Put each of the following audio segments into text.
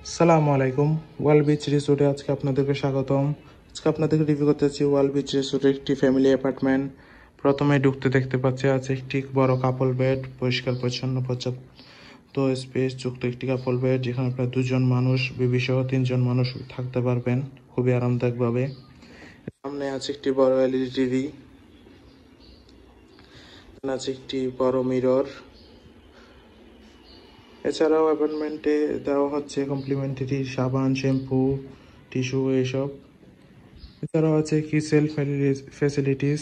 আসসালামু আলাইকুম। ওয়াল বিচ রিসোর্টে আজকে আপনাদেরকে স্বাগতম। আজকে আপনাদেরকে রিভিউ করতে যাচ্ছি ওয়াল বিচ রিসোর্টের একটি ফ্যামিলি অ্যাপার্টমেন্ট। প্রথমে ঢুকতে দেখতে পাচ্ছি আছে একটি বড় কাপল বেড, পরিষ্কার পরিচ্ছন্ন পর্যাপ্ত স্পেস যুক্ত একটি কাপল বেড, যেখানে প্রায় 2 জন মানুষ, বেবি সহ 3 জন মানুষ থাকতে পারবেন খুবই আরামদায়কভাবে। সামনে আছে একটি বড় এলইডি টিভি, আছে একটি বড় মিরর। এছাড়াও অ্যাপার্টমেন্টে দেওয়া হচ্ছে কমপ্লিমেন্টারি সাবান, শ্যাম্পু, টিস্যু এইসব। এছাড়াও আছে কিচেন ফ্যাসিলিটিস,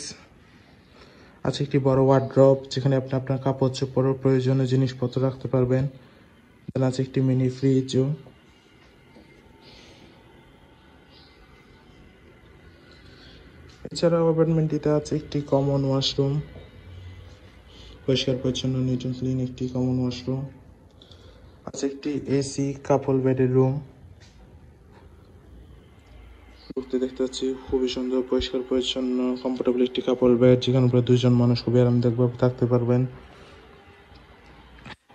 আছে একটি বড় ওয়ার্ড্রপ যেখানে আপনি আপনার কাপড় চোপড় প্রয়োজনীয় জিনিসপত্র রাখতে পারবেন। আছে একটি মিনি ফ্রিজও। এছাড়াও অ্যাপার্টমেন্টটিতে আছে একটি কমন ওয়াশরুম, পরিষ্কার পরিচ্ছন্ন নিট অ্যান্ড ক্লিন একটি কমন ওয়াশরুম। আছে একটি এসি কাপল বেডের রুম। দেখতে পাচ্ছি খুবই সুন্দর পরিষ্কার পরিচ্ছন্ন কমফোর্টেবল একটি কাপল বেড, যেখানে প্রায় 2 জন মানুষ খুবই আরামদায়কভাবে থাকতে পারবেন।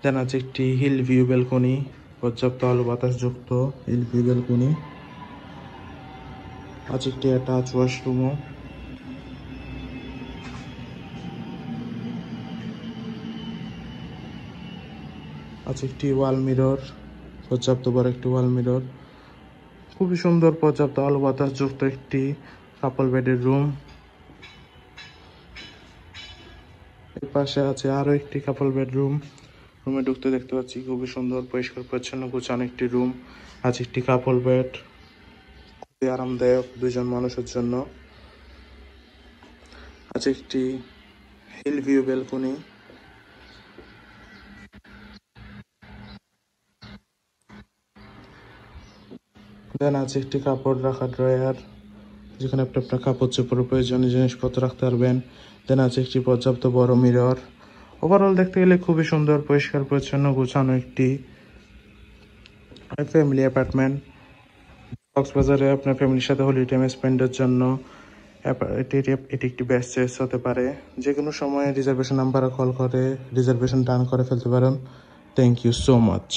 দেন আছে একটি হিল ভিউ ব্যালকনি, পর্যাপ্ত আলো বাতাস যুক্ত হিল ভিউ ব্যালকনি। আছে একটি অ্যাটাচ ওয়াশরুমও। আছে একটি ওয়াল মিরর, পর্যাপ্ত বড় একটি ওয়াল মিরর। খুবই সুন্দর পর্যাপ্ত আলো বাতাস যুক্ত একটি কাপল বেডের রুম। এর পাশে আছে আরো একটি কাপল বেডরুম। রুমে ঢুকতে দেখতে পাচ্ছি খুবই সুন্দর পরিষ্কার পরিচ্ছন্ন গোছানো একটি রুম। আছে একটি কাপল বেড, খুবই আরামদায়ক 2 জন মানুষের জন্য। আছে একটি হিল ভিউ ব্যালকনি। দেন আছে একটি কাপড় রাখা ড্রয়ার, যেখানে আপনি আপনার কাপড় চোপড় প্রয়োজনীয় জিনিসপত্র রাখতে পারবেন। দেন আছে একটি পর্যাপ্ত বড় মিরর। ওভারঅল দেখতে গেলে খুবই সুন্দর পরিষ্কার পরিচ্ছন্ন গোছানো একটি ফ্যামিলি অ্যাপার্টমেন্ট। কক্সবাজারে আপনার ফ্যামিলির সাথে হলিডে টাইম স্পেন্ডের জন্য এটি একটি বেস্ট চয়েস হতে পারে। যে কোনো সময় রিজার্ভেশন নাম্বারে কল করে রিজার্ভেশন ডান করে ফেলতে পারেন। Thank you so much.